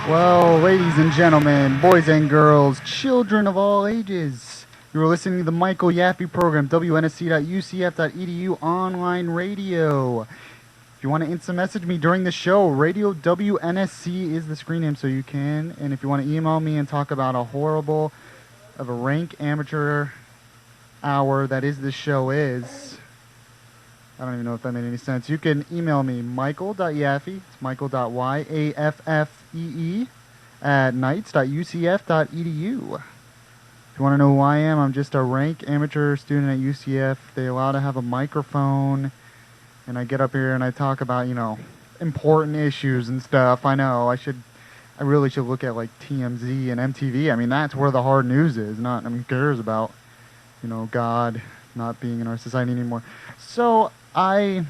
Well, ladies and gentlemen, boys and girls, children of all ages, you are listening to the Michael Yaffee program, wnsc.ucf.edu online radio. If you want to instant message me during the show, Radio WNSC is the screen name, so you can. And if you want to email me and talk about a horrible of a rank amateur hour that is this show is, I don't even know if that made any sense. You can email me, michael.yaffee, it's michael.yaffee at nights.ucf.edu. If you want to know who I am, I'm just a rank amateur student at UCF. They allow to have a microphone, and I get up here and I talk about, important issues and stuff. I know, I really should look at like TMZ and MTV. I mean, that's where the hard news is, who cares about, God not being in our society anymore. So I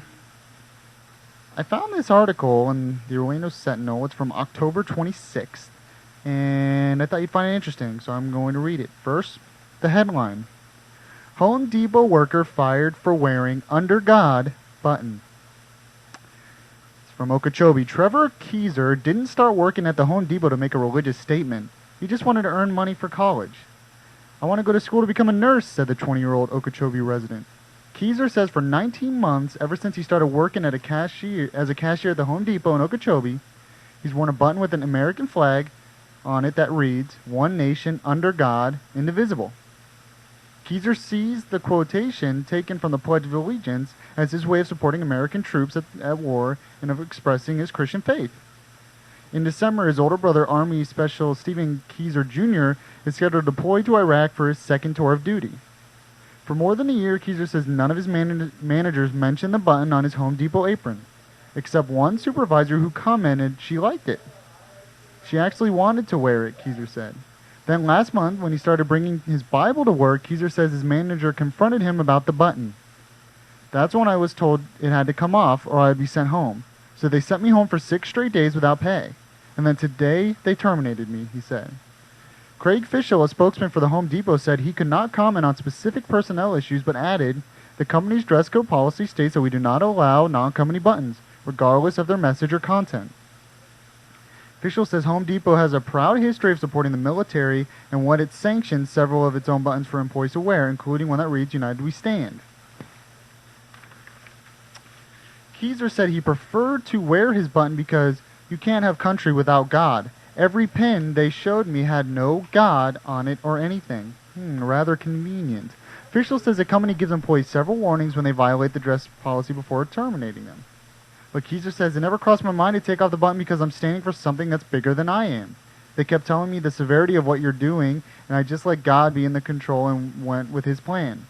found this article in the Orlando Sentinel. It's from October 26th, and I thought you'd find it interesting, so I'm going to read it. First, the headline: Home Depot worker fired for wearing "Under God" button. It's from Okeechobee. Trevor Keyser didn't start working at the Home Depot to make a religious statement. He just wanted to earn money for college. "I want to go to school to become a nurse," said the 20-year-old Okeechobee resident. Keyser says for 19 months, ever since he started working as a cashier at the Home Depot in Okeechobee, he's worn a button with an American flag on it that reads, "One nation, under God, indivisible." Keyser sees the quotation taken from the Pledge of Allegiance as his way of supporting American troops at war and of expressing his Christian faith. In December, his older brother, Army Special Stephen Keyser Jr., is scheduled to deploy to Iraq for his second tour of duty. For more than a year, Keyser says none of his managers mentioned the button on his Home Depot apron, except one supervisor who commented she liked it. She actually wanted to wear it, Keyser said. Then last month, when he started bringing his Bible to work, Keyser says his manager confronted him about the button. "That's when I was told it had to come off or I'd be sent home. So they sent me home for 6 straight days without pay. And then today, they terminated me," he said. Craig Fishel, a spokesman for the Home Depot, said he could not comment on specific personnel issues, but added, "The company's dress code policy states that we do not allow non-company buttons, regardless of their message or content." Fishel says Home Depot has a proud history of supporting the military and what it sanctions several of its own buttons for employees to wear, including one that reads, "United We Stand." Keyser said he preferred to wear his button because you can't have country without God. Every pin they showed me had no God on it or anything. Rather convenient. Fishel says the company gives employees several warnings when they violate the dress policy before terminating them. But Keyser says, "It never crossed my mind to take off the button because I'm standing for something that's bigger than I am. They kept telling me the severity of what you're doing, and I just let God be in the control and went with his plan."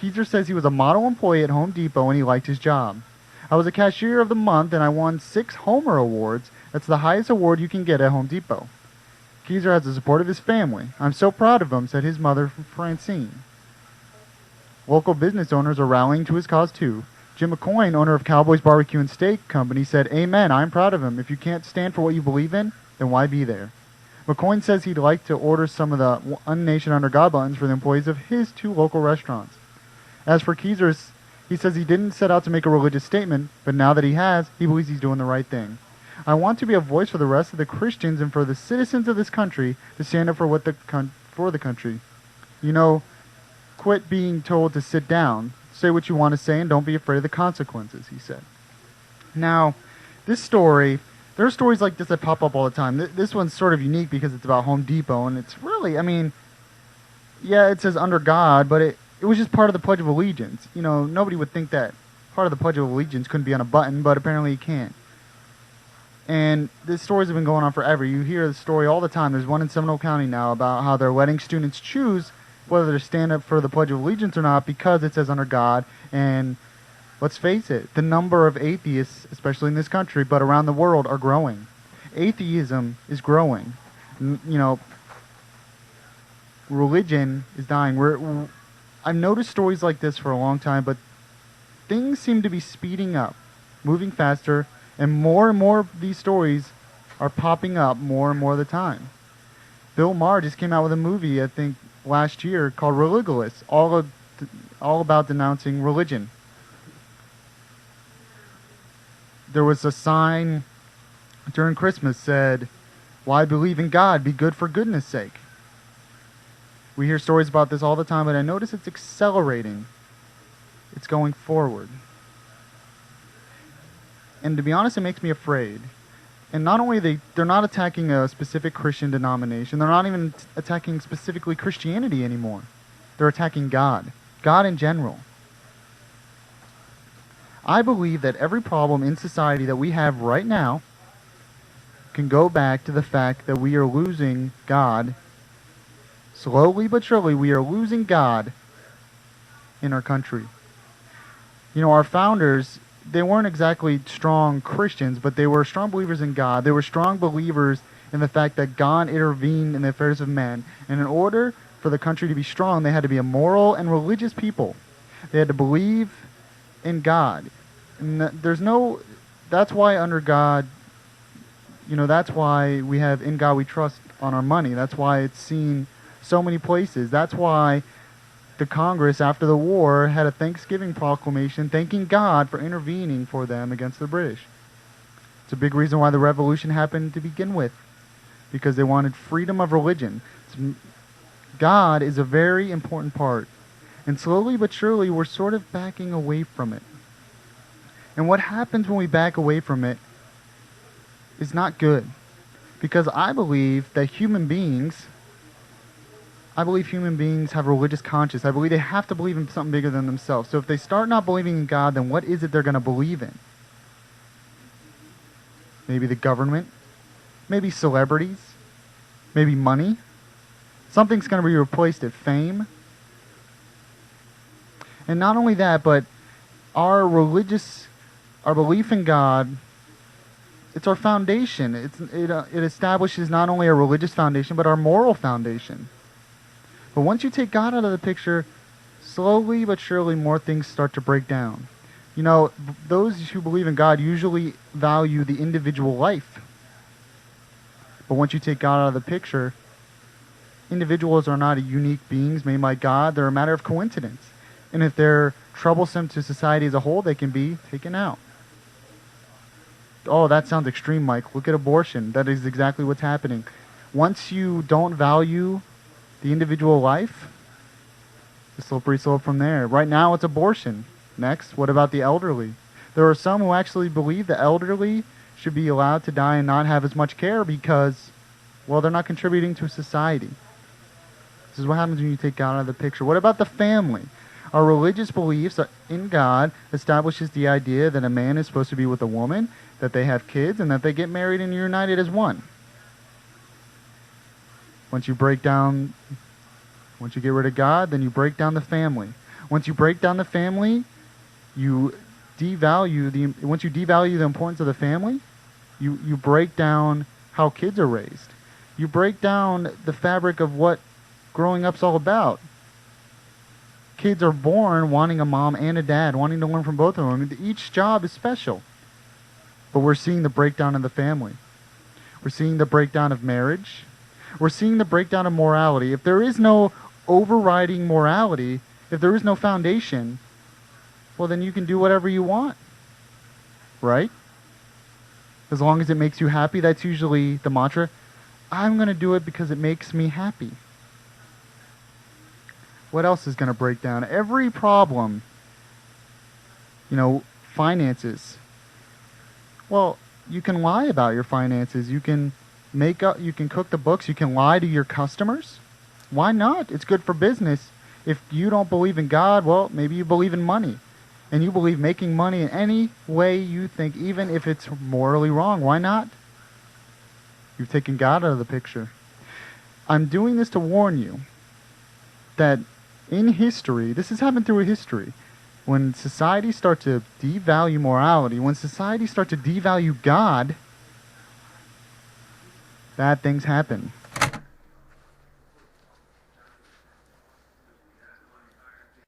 Keyser says he was a model employee at Home Depot and he liked his job. "I was a cashier of the month and I won 6 Homer Awards. That's the highest award you can get at Home Depot." Keyser has the support of his family. "I'm so proud of him," said his mother, Francine. Local business owners are rallying to his cause too. Jim McCoyne, owner of Cowboys Barbecue and Steak Company, said, "Amen, I'm proud of him. If you can't stand for what you believe in, then why be there?" McCoyne says he'd like to order some of the "One Nation Under God" buttons for the employees of his 2 local restaurants. As for Keyser, he says he didn't set out to make a religious statement, but now that he has, he believes he's doing the right thing. "I want to be a voice for the rest of the Christians and for the citizens of this country to stand up for for the country. Quit being told to sit down. Say what you want to say and don't be afraid of the consequences," he said. Now, this story, there are stories like this that pop up all the time. This one's sort of unique because it's about Home Depot, and it's really, yeah, it says "under God," but it was just part of the Pledge of Allegiance. Nobody would think that part of the Pledge of Allegiance couldn't be on a button, but apparently it can. And these stories have been going on forever. You hear the story all the time. There's one in Seminole County now about how they're letting students choose whether to stand up for the Pledge of Allegiance or not because it says "under God." And let's face it, the number of atheists, especially in this country, but around the world, are growing. Atheism is growing. Religion is dying. I've noticed stories like this for a long time, but things seem to be speeding up, moving faster, and more of these stories are popping up more and more of the time. Bill Maher just came out with a movie, I think, last year called Religulous, all about denouncing religion. There was a sign during Christmas said, Why believe in God? Be good for goodness sake. We hear stories about this all the time, but I notice it's accelerating. It's going forward. And to be honest, it makes me afraid. And not only they're not attacking a specific Christian denomination, they're not even attacking specifically Christianity anymore. They're attacking God. God in general. I believe that every problem in society that we have right now can go back to the fact that we are losing God. Slowly but surely, we are losing God in our country. Our founders, they weren't exactly strong Christians, but they were strong believers in God. They were strong believers in the fact that God intervened in the affairs of men. And in order for the country to be strong, they had to be a moral and religious people. They had to believe in God. And that's why under God, that's why we have in God we trust on our money. That's why it's seen so many places. That's why the Congress, after the war, had a Thanksgiving proclamation thanking God for intervening for them against the British. It's a big reason why the revolution happened to begin with, because they wanted freedom of religion. God is a very important part. And slowly but surely, we're sort of backing away from it. And what happens when we back away from it is not good. Because I believe human beings have a religious conscience. I believe they have to believe in something bigger than themselves. So if they start not believing in God, then what is it they're going to believe in? Maybe the government? Maybe celebrities? Maybe money? Something's going to be replaced at fame. And not only that, but our belief in God, it's our foundation. It establishes not only our religious foundation, but our moral foundation. But once you take God out of the picture, slowly but surely more things start to break down. Those who believe in God usually value the individual life. But once you take God out of the picture, individuals are not unique beings made by God. They're a matter of coincidence. And if they're troublesome to society as a whole, they can be taken out. Oh, that sounds extreme, Mike. Look at abortion. That is exactly what's happening. Once you don't value the individual life, the slippery slope from there. Right now it's abortion. Next, what about the elderly? There are some who actually believe the elderly should be allowed to die and not have as much care because, they're not contributing to society. This is what happens when you take God out of the picture. What about the family? Our religious beliefs in God establishes the idea that a man is supposed to be with a woman, that they have kids, and that they get married and united as one. Once you get rid of God, then you break down the family. Once you break down the family, once you devalue the importance of the family, you break down how kids are raised. You break down the fabric of what growing up's all about. Kids are born wanting a mom and a dad, wanting to learn from both of them. Each job is special. But we're seeing the breakdown of the family. We're seeing the breakdown of marriage. We're seeing the breakdown of morality. If there is no overriding morality, if there is no foundation, then you can do whatever you want. Right? As long as it makes you happy, that's usually the mantra. I'm going to do it because it makes me happy. What else is going to break down? Every problem, finances. You can lie about your finances. You can cook the books. You can lie to your customers. Why not? It's good for business. If you don't believe in God, maybe you believe in money. And you believe making money in any way you think, even if it's morally wrong. Why not? You've taken God out of the picture. I'm doing this to warn you that in history, this has happened through history, when societies start to devalue morality, when societies start to devalue God, bad things happen.